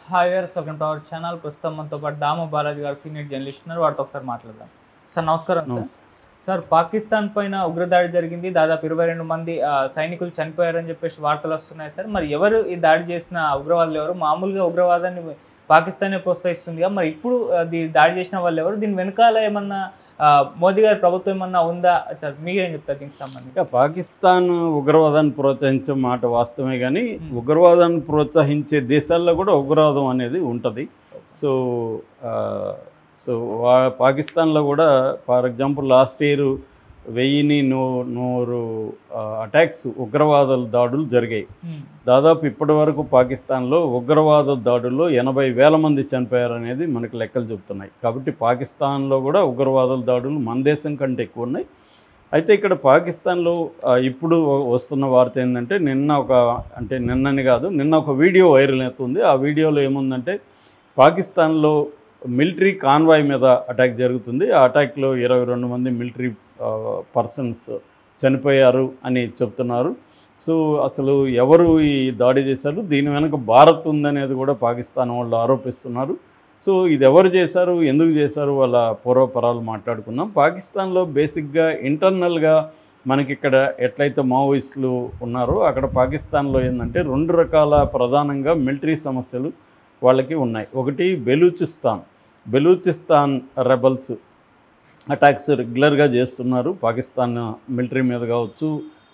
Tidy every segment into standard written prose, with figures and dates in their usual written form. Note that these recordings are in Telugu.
Hi viewers, welcome to our channel. ప్రస్తుతం మనతో పాటు దాము బాలాజీ గారు సీనియర్ జర్నలిస్ట్ ఉన్నారు. వాటితో ఒకసారి మాట్లాడదాం. సార్ నమస్కారం. సార్ పాకిస్తాన్ పైన ఉగ్రదాడి జరిగింది. దాదాపు 22 మంది సైనికులు చనిపోయారని చెప్పేసి వార్తలు వస్తున్నాయి సార్. మరి ఎవరు ఈ దాడి చేసిన ఉగ్రవాదులు ఎవరు? మామూలుగా ఉగ్రవాదాన్ని పాకిస్తానే ప్రోత్సహిస్తుందిగా, మరి ఇప్పుడు దాడి చేసిన వాళ్ళు ఎవరు? దీని వెనకాల ఏమన్నా మోదీ గారి ప్రభుత్వం ఏమన్నా ఉందా? సార్ మీరేం చెప్తారు దీనికి సంబంధించి? పాకిస్తాన్ ఉగ్రవాదాన్ని ప్రోత్సహించే మాట వాస్తవమే, కానీ ఉగ్రవాదాన్ని ప్రోత్సహించే దేశాల్లో కూడా ఉగ్రవాదం అనేది ఉంటుంది. సో పాకిస్తాన్లో కూడా for example last year 1100 attacks ఉగ్రవాద దాడులు జరిగాయి. దాదాపు ఇప్పటి వరకు పాకిస్తాన్లో ఉగ్రవాద దాడుల్లో 80,000 మంది చనిపోయారనేది మనకు లెక్కలు చెబుతున్నాయి. కాబట్టి పాకిస్తాన్లో కూడా ఉగ్రవాద దాడులు మన దేశం కంటే ఎక్కువ ఉన్నాయి. అయితే ఇక్కడ పాకిస్తాన్లో ఇప్పుడు వస్తున్న వార్త ఏంటంటే నిన్నని కాదు, నిన్న ఒక వీడియో వైరల్ అవుతుంది. ఆ వీడియోలో ఏముందంటే పాకిస్తాన్లో మిలిటరీ కాన్వాయ్ మీద అటాక్ జరుగుతుంది. ఆ అటాక్లో 22 మంది మిలిటరీ పర్సన్స్ చనిపోయారు అని చెప్తున్నారు. సో అసలు ఎవరు ఈ దాడి చేశారు, దీని వెనక భారత్ ఉందనేది కూడా పాకిస్తాన్ వాళ్ళు ఆరోపిస్తున్నారు. సో ఇది ఎవరు చేశారు, ఎందుకు చేశారు, వాళ్ళ పూర్వపరాలు మాట్లాడుకుందాం. పాకిస్తాన్లో బేసిక్గా ఇంటర్నల్గా మనకి ఇక్కడ ఎట్లయితే మావోయిస్టులు ఉన్నారో అక్కడ పాకిస్తాన్లో ఏంటంటే 2 రకాల ప్రధానంగా మిలిటరీ సమస్యలు వాళ్ళకి ఉన్నాయి. ఒకటి బెలూచిస్తాన్ రెబల్స్ అటాక్స్ రెగ్యులర్గా చేస్తున్నారు. పాకిస్తాన్ మిలిటరీ మీద కావచ్చు,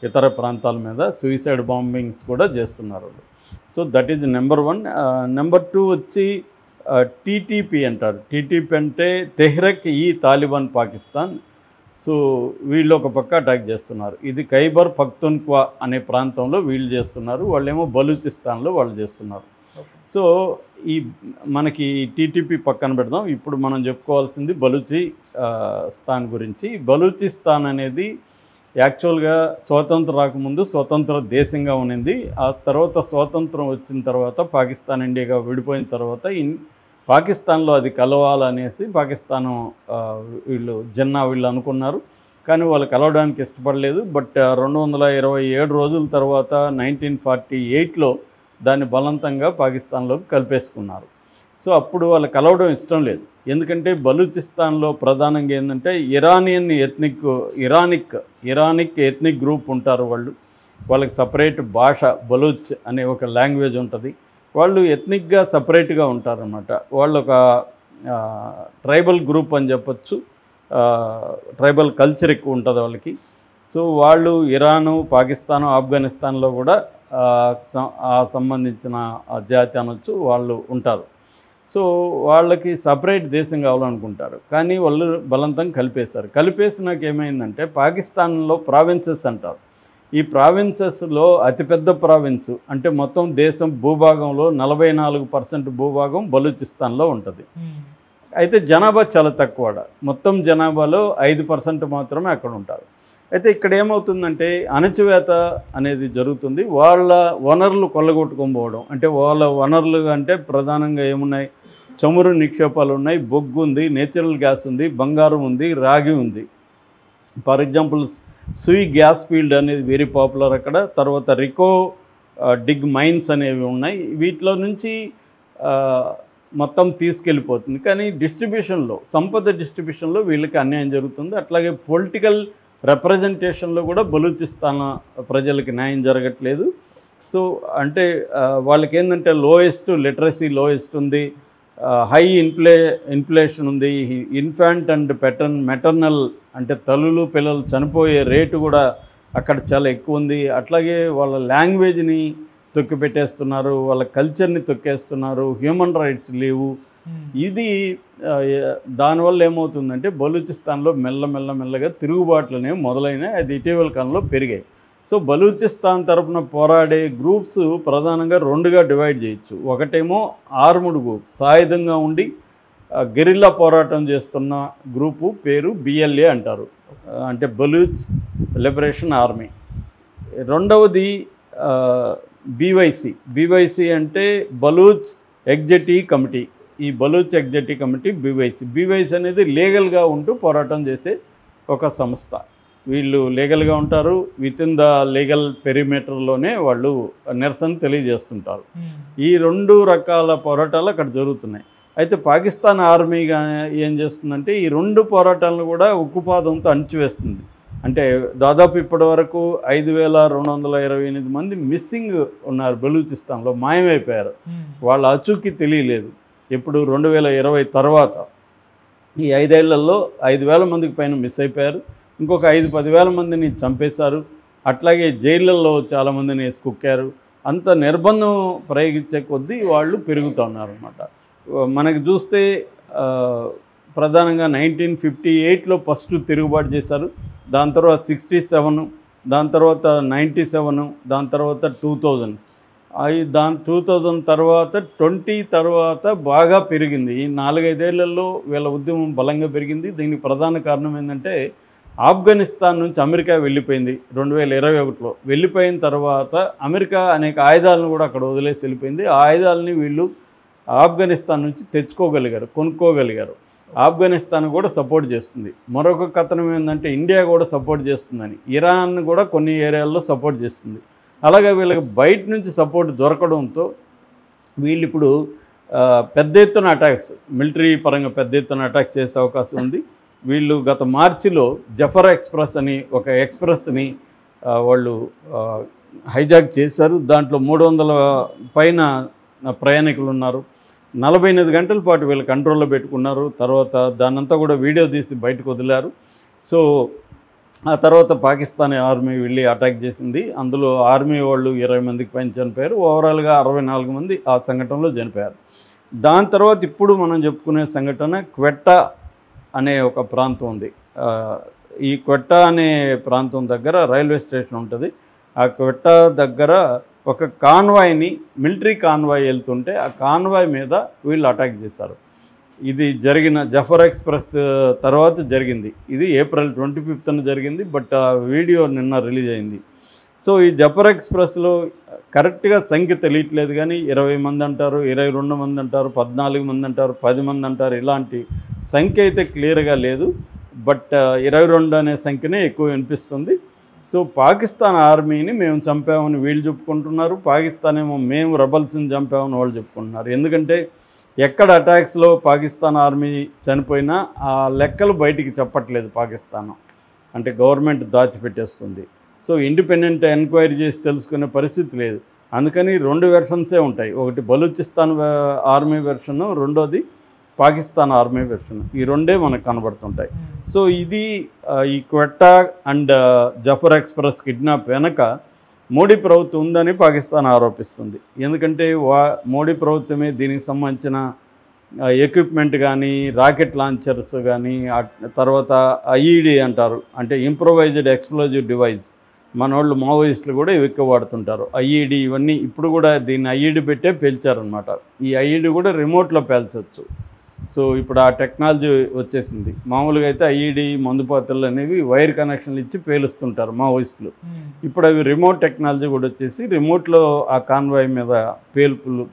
ఇతర ప్రాంతాల మీద సూసైడ్ బాంబింగ్స్ కూడా చేస్తున్నారు. So that is number 1. Number 2 వచ్చి టీటీపీ అంటారు. టీటీపీ అంటే తెహ్రిక్ ఈ తాలిబాన్ పాకిస్తాన్. సో వీళ్ళు ఒక పక్క అటాక్ చేస్తున్నారు. ఇది ఖైబర్ పఖ్తూన్ఖ్వా అనే ప్రాంతంలో వీళ్ళు చేస్తున్నారు. వాళ్ళేమో బలూచిస్తాన్లో వాళ్ళు చేస్తున్నారు. సో మనకి టీటీపీ పక్కన పెడదాం. ఇప్పుడు మనం చెప్పుకోవాల్సింది బలూచిస్తాన్ గురించి. బలూచిస్తాన్ అనేది యాక్చువల్గా స్వాతంత్రం రాకముందు స్వతంత్ర దేశంగా ఉన్నింది. ఆ తర్వాత స్వాతంత్రం వచ్చిన తర్వాత పాకిస్తాన్ ఇండియాగా విడిపోయిన తర్వాత పాకిస్తాన్లో అది కలవాలనేసి పాకిస్తాను వీళ్ళు అనుకున్నారు. కానీ వాళ్ళు కలవడానికి ఇష్టపడలేదు. బట్ 227 రోజుల తర్వాత 1948లో దాన్ని బలవంతంగా పాకిస్తాన్లోకి కలిపేసుకున్నారు. సో అప్పుడు వాళ్ళు కలవడం ఇష్టం లేదు. ఎందుకంటే బలూచిస్తాన్లో ప్రధానంగా ఏంటంటే ఇరానిక్ ఎథ్నిక్ గ్రూప్ ఉంటారు. వాళ్ళకి సపరేట్ భాష బలూచ్ అనే ఒక లాంగ్వేజ్ ఉంటుంది. వాళ్ళు ఎథ్నిక్గా సపరేట్గా ఉంటారన్నమాట. వాళ్ళు ఒక ట్రైబల్ గ్రూప్ అని చెప్పచ్చు. ట్రైబల్ కల్చర్ ఎక్కువ ఉంటుంది వాళ్ళకి. సో వాళ్ళు ఇరాను, పాకిస్తాను, ఆఫ్ఘనిస్తాన్లో కూడా సంబంధించిన జాతి అనొచ్చు వాళ్ళు ఉంటారు. సో వాళ్ళకి సపరేట్ దేశం కావాలనుకుంటారు. కానీ వాళ్ళు బలవంతం కలిపేసినాక ఏమైందంటే పాకిస్తాన్లో ప్రావిన్సెస్ అంటారు. ఈ ప్రావిన్సెస్లో అతిపెద్ద ప్రావిన్స్ అంటే మొత్తం దేశం భూభాగంలో 44% భూభాగం బలూచిస్తాన్లో ఉంటుంది. అయితే జనాభా చాలా తక్కువ. మొత్తం జనాభాలో 5% మాత్రమే అక్కడ ఉంటారు. అయితే ఇక్కడ ఏమవుతుందంటే అణచివేత అనేది జరుగుతుంది. వాళ్ళ వనరులు కొల్లగొట్టుకొని పోవడం. అంటే వాళ్ళ వనరులు అంటే ప్రధానంగా ఏమున్నాయి, చమురు నిక్షేపాలు ఉన్నాయి, బొగ్గు ఉంది, నేచురల్ గ్యాస్ ఉంది, బంగారం ఉంది, రాగి ఉంది. ఫర్ ఎగ్జాంపుల్ సూయి గ్యాస్ ఫీల్డ్ అనేది వెరీ పాపులర్ అక్కడ. తర్వాత రికో డిగ్ మైన్స్ అనేవి ఉన్నాయి. వీటిలో నుంచి మొత్తం తీసుకెళ్ళిపోతుంది. కానీ సంపద డిస్ట్రిబ్యూషన్లో వీళ్ళకి అన్యాయం జరుగుతుంది. అట్లాగే పొలిటికల్ రిప్రజెంటేషన్లో కూడా బలూచిస్తాన్ ప్రజలకి న్యాయం జరగట్లేదు. సో అంటే వాళ్ళకి ఏంటంటే లిటరసీ లోయెస్ట్ ఉంది, హై ఇన్ఫ్లేషన్ ఉంది, ఇన్ఫాంట్ అండ్ మెటర్నల్ అంటే తల్లులు పిల్లలు చనిపోయే రేటు కూడా అక్కడ చాలా ఎక్కువ ఉంది. అట్లాగే వాళ్ళ లాంగ్వేజ్ని తొక్కిపెట్టేస్తున్నారు, వాళ్ళ కల్చర్ని తొక్కేస్తున్నారు, హ్యూమన్ రైట్స్ లేవు. ఇది దానివల్ల ఏమవుతుందంటే బలూచిస్తాన్లో మెల్లగా తిరుగుబాట్లు అనేవి మొదలైనాయి. అది ఇటీవల కాలంలో పెరిగాయి. సో బలూచిస్తాన్ తరఫున పోరాడే గ్రూప్స్ ప్రధానంగా 2గా డివైడ్ చేయొచ్చు. ఒకటేమో ఆర్ముడ్ గ్రూప్, సాయుధంగా ఉండి గెరిల్లా పోరాటం చేస్తున్న గ్రూపు పేరు BLA అంటారు, అంటే బలూచ్ లిబరేషన్ ఆర్మీ. రెండవది BYC అంటే బలూచ్ ఎగ్జిక్యూటివ్ కమిటీ. ఈ బలూచ్ ఎగ్జిక్యూటివ్ కమిటీ BYC అనేది లీగల్గా ఉంటూ పోరాటం చేసే ఒక సంస్థ. వీళ్ళు లీగల్గా ఉంటారు, విత్ ఇన్ ద లీగల్ పెరిమీటర్లోనే వాళ్ళు నిరసన తెలియజేస్తుంటారు. ఈ 2 రకాల పోరాటాలు అక్కడ జరుగుతున్నాయి. అయితే పాకిస్తాన్ ఆర్మీగా ఏం చేస్తుందంటే ఈ 2 పోరాటాలను కూడా ఉక్కుపాదంతో అణిచివేస్తుంది. అంటే దాదాపు ఇప్పటి వరకు 5228 మంది మిస్సింగ్ ఉన్నారు, బలూచిస్తాన్లో మాయమైపోయారు. వాళ్ళ అచుకి తెలియలేదు. ఇప్పుడు 2020 తర్వాత ఈ 5 ఏళ్లలో 5000 మందికి పైన మిస్ అయిపోయారు. ఇంకొక 5-10,000 మందిని చంపేశారు. అట్లాగే జైళ్ళల్లో చాలామందిని వేసి కుక్కారు. అంత నిర్బంధం ప్రయోగించే కొద్దీ వాళ్ళు పెరుగుతూ ఉన్నారన్నమాట. మనకి చూస్తే ప్రధానంగా 1958లో ఫస్ట్ తిరుగుబాటు చేశారు. దాని తర్వాత 67, దాని తర్వాత 97, దాని తర్వాత 2000. 2000 తర్వాత 20 తర్వాత బాగా పెరిగింది. ఈ 4-5 ఏళ్లలో వీళ్ళ ఉద్యమం బలంగా పెరిగింది. దీనికి ప్రధాన కారణం ఏంటంటే ఆఫ్ఘనిస్తాన్ నుంచి అమెరికా వెళ్ళిపోయింది 2021లో. వెళ్ళిపోయిన తర్వాత అమెరికా అనేక ఆయుధాలను కూడా అక్కడ వదిలేసి వెళ్ళిపోయింది. ఆ ఆయుధాలని వీళ్ళు ఆఫ్ఘనిస్తాన్ నుంచి తెచ్చుకోగలిగారు, కొనుక్కోగలిగారు. ఆఫ్ఘనిస్తాన్ కూడా సపోర్ట్ చేస్తుంది. మరొక కథనం ఏంటంటే ఇండియా కూడా సపోర్ట్ చేస్తుందని, ఇరాన్ కూడా కొన్ని ఏరియాల్లో సపోర్ట్ చేస్తుంది. అలాగే వీళ్ళకి బయట నుంచి సపోర్ట్ దొరకడంతో వీళ్ళు ఇప్పుడు పెద్ద ఎత్తున అటాక్స్, మిలిటరీ పరంగా పెద్ద ఎత్తున అటాక్ చేసే అవకాశం ఉంది. వీళ్ళు గత మార్చిలో జఫర్ ఎక్స్ప్రెస్ అని ఒక ఎక్స్ప్రెస్ని వాళ్ళు హైజాక్ చేశారు. దాంట్లో 300 పైన ప్రయాణికులు ఉన్నారు. 48 గంటల పాటు వీళ్ళు కంట్రోల్లో పెట్టుకున్నారు. తర్వాత దాన్నంతా కూడా వీడియో తీసి బయటకు వదిలారు. సో ఆ తర్వాత పాకిస్తాన్ ఆర్మీ వెళ్ళి అటాక్ చేసింది. అందులో ఆర్మీ వాళ్ళు 20 మందికి పైన చనిపోయారు. ఓవరాల్గా 64 మంది ఆ సంఘటనలో చనిపోయారు. దాని తర్వాత ఇప్పుడు మనం చెప్పుకునే సంఘటన క్వెట్టా అనే ఒక ప్రాంతం ఉంది. ఈ క్వెట్టా అనే ప్రాంతం దగ్గర రైల్వే స్టేషన్ ఉంటుంది. ఆ క్వెట్టా దగ్గర ఒక కాన్వాయ్ని, మిలిటరీ కాన్వాయ్ వెళ్తుంటే ఆ కాన్వాయ్ మీద వీళ్ళు అటాక్ చేశారు. ఇది జరిగిన జఫర్ ఎక్స్ప్రెస్ తర్వాత జరిగింది. ఇది ఏప్రిల్ 25న జరిగింది. బట్ ఆ వీడియో నిన్న రిలీజ్ అయింది. సో ఈ జఫర్ ఎక్స్ప్రెస్లో కరెక్ట్గా సంఖ్య తెలియట్లేదు కానీ 20 మంది అంటారు, 22 మంది అంటారు, 14 మంది అంటారు, 10 మంది అంటారు. ఇలాంటి సంఖ్య అయితే క్లియర్గా లేదు. బట్ 22 అనే సంఖ్యనే ఎక్కువ వినిపిస్తుంది. సో పాకిస్తాన్ ఆర్మీని మేము చంపామని వీళ్ళు చెప్పుకుంటున్నారు. పాకిస్తాన్ ఏమో మేము రెబల్స్ని చంపామని వాళ్ళు చెప్పుకుంటున్నారు. ఎందుకంటే ఎక్కడ అటాక్స్లో పాకిస్తాన్ ఆర్మీ చనిపోయినా ఆ లెక్కలు బయటికి చెప్పట్లేదు పాకిస్తాన్. అంటే గవర్నమెంట్ దాచిపెట్టేస్తుంది. సో ఇండిపెండెంట్ ఎంక్వైరీ చేసి తెలుసుకునే పరిస్థితి లేదు. అందుకని 2 వెర్షన్సే ఉంటాయి. ఒకటి బలూచిస్తాన్ ఆర్మీ వెర్షను, రెండోది పాకిస్తాన్ ఆర్మీ వెర్షన్. ఈ 2 మనకు కనబడుతుంటాయి. సో ఇది ఈ Quetta and Jaffar express kidnap వెనక మోడీ ప్రభుత్వం ఉందని పాకిస్తాన్ ఆరోపిస్తుంది. ఎందుకంటే మోడీ ప్రభుత్వమే దీనికి సంబంధించిన ఎక్విప్మెంట్ కానీ, రాకెట్ లాంచర్స్ కానీ, తర్వాత ఐఈడి అంటారు, అంటే ఇంప్రొవైజ్డ్ ఎక్స్ప్లోజివ్ డివైస్. మన వాళ్ళు మావోయిస్టులు కూడా ఇవి ఎక్కువ వాడుతుంటారు. ఐఈడి ఇవన్నీ ఇప్పుడు కూడా దీన్ని ఐఈడి పెట్టే పేల్చారనమాట. ఈ ఐఈడి కూడా రిమోట్లో పేల్చవచ్చు. సో ఇప్పుడు ఆ టెక్నాలజీ వచ్చేసింది. మామూలుగా అయితే ఐఈడి మందుపాత్రలు అనేవి వైర్ కనెక్షన్లు ఇచ్చి పేలుస్తుంటారు మావోయిస్టులు. ఇప్పుడు అవి రిమోట్ టెక్నాలజీ కూడా వచ్చేసి రిమోట్లో ఆ కాన్వాయ్ మీద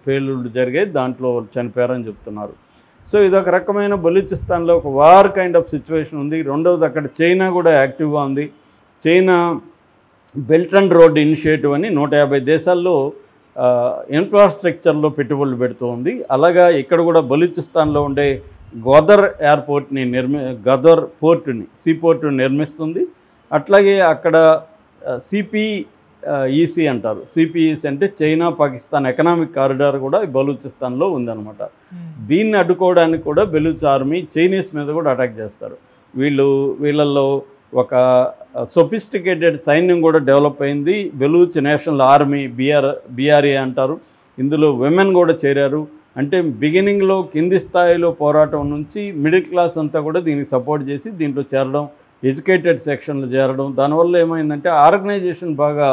పేలుళ్ళు జరిగాయి, దాంట్లో చనిపోయారని చెప్తున్నారు. సో ఇదొక రకమైన బలూచిస్తాన్లో ఒక వార్ కైండ్ ఆఫ్ సిచ్యువేషన్ ఉంది. రెండవది అక్కడ చైనా కూడా యాక్టివ్గా ఉంది. China belt and road initiative అని 150 దేశాల్లో ఇన్ఫ్రాస్ట్రక్చర్లో పెట్టుబడులు పెడుతూ ఉంది. అలాగా ఇక్కడ కూడా బలూచిస్తాన్లో ఉండే గదర్ ఎయిర్పోర్ట్ని గదర్ పోర్టుని, సీ పోర్టుని నిర్మిస్తుంది. అట్లాగే అక్కడ సిపిఈసి అంటారు. సిపిఈసి అంటే చైనా పాకిస్తాన్ ఎకనామిక్ కారిడార్ కూడా బలూచిస్తాన్లో ఉందన్నమాట. దీన్ని అడ్డుకోవడానికి కూడా బలూచ్ ఆర్మీ చైనీస్ మీద కూడా అటాక్ చేస్తారు. వీళ్ళల్లో ఒక సొఫిస్టికేటెడ్ సైన్యం కూడా డెవలప్ అయింది. బలూచ్ నేషనల్ ఆర్మీ, బిఆర్ఏ అంటారు. ఇందులో విమెన్ కూడా చేరారు. అంటే బిగినింగ్లో కింది స్థాయిలో పోరాటం నుంచి మిడిల్ క్లాస్ అంతా కూడా దీనికి సపోర్ట్ చేసి దీంట్లో చేరడం, ఎడ్యుకేటెడ్ సెక్షన్లో చేరడం. దానివల్ల ఏమైందంటే ఆర్గనైజేషన్ బాగా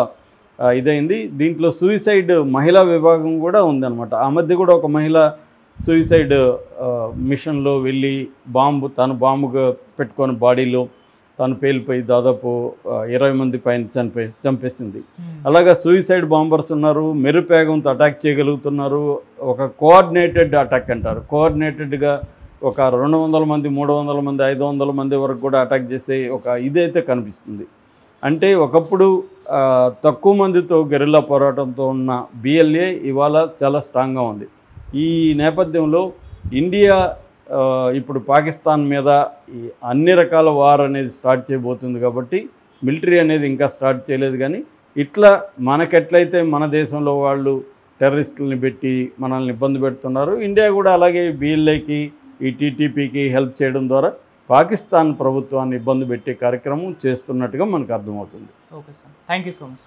ఇదైంది. దీంట్లో సూయిసైడ్ మహిళా విభాగం కూడా ఉందన్నమాట. ఆ మధ్య కూడా ఒక మహిళ సూయిసైడ్ మిషన్లో వెళ్ళి తను బాంబుగా పెట్టుకొని బాడీలో తను పేలిపోయి దాదాపు 20 మంది పైన చంపేసింది. అలాగా సూయిసైడ్ బాంబర్స్ ఉన్నారు, మెరుపేగంతో అటాక్ చేయగలుగుతున్నారు. ఒక కోఆర్డినేటెడ్ అటాక్ అంటారు. కోఆర్డినేటెడ్గా ఒక 200 మంది 300 మంది 500 మంది వరకు కూడా అటాక్ చేసే ఒక ఇదైతే కనిపిస్తుంది. అంటే ఒకప్పుడు తక్కువ మందితో గెరిల్లా పోరాటంతో ఉన్న బిఎల్ఏ ఇవాళ చాలా స్ట్రాంగ్గా ఉంది. ఈ నేపథ్యంలో ఇండియా ఇప్పుడు పాకిస్తాన్ మీద అన్ని రకాల వార్ అనేది స్టార్ట్ చేయబోతుంది కాబట్టి మిలిటరీ అనేది ఇంకా స్టార్ట్ చేయలేదు. కానీ ఇట్లా మనకెట్లయితే మన దేశంలో వాళ్ళు టెర్రరిస్టులని పెట్టి మనల్ని ఇబ్బంది పెడుతున్నారు, ఇండియా కూడా అలాగే బిఎల్ఏకి ఈ టీటీపీకి హెల్ప్ చేయడం ద్వారా పాకిస్తాన్ ప్రభుత్వాన్ని ఇబ్బంది పెట్టే కార్యక్రమం చేస్తున్నట్టుగా మనకు అర్థమవుతుంది. Okay sir, thank you so much.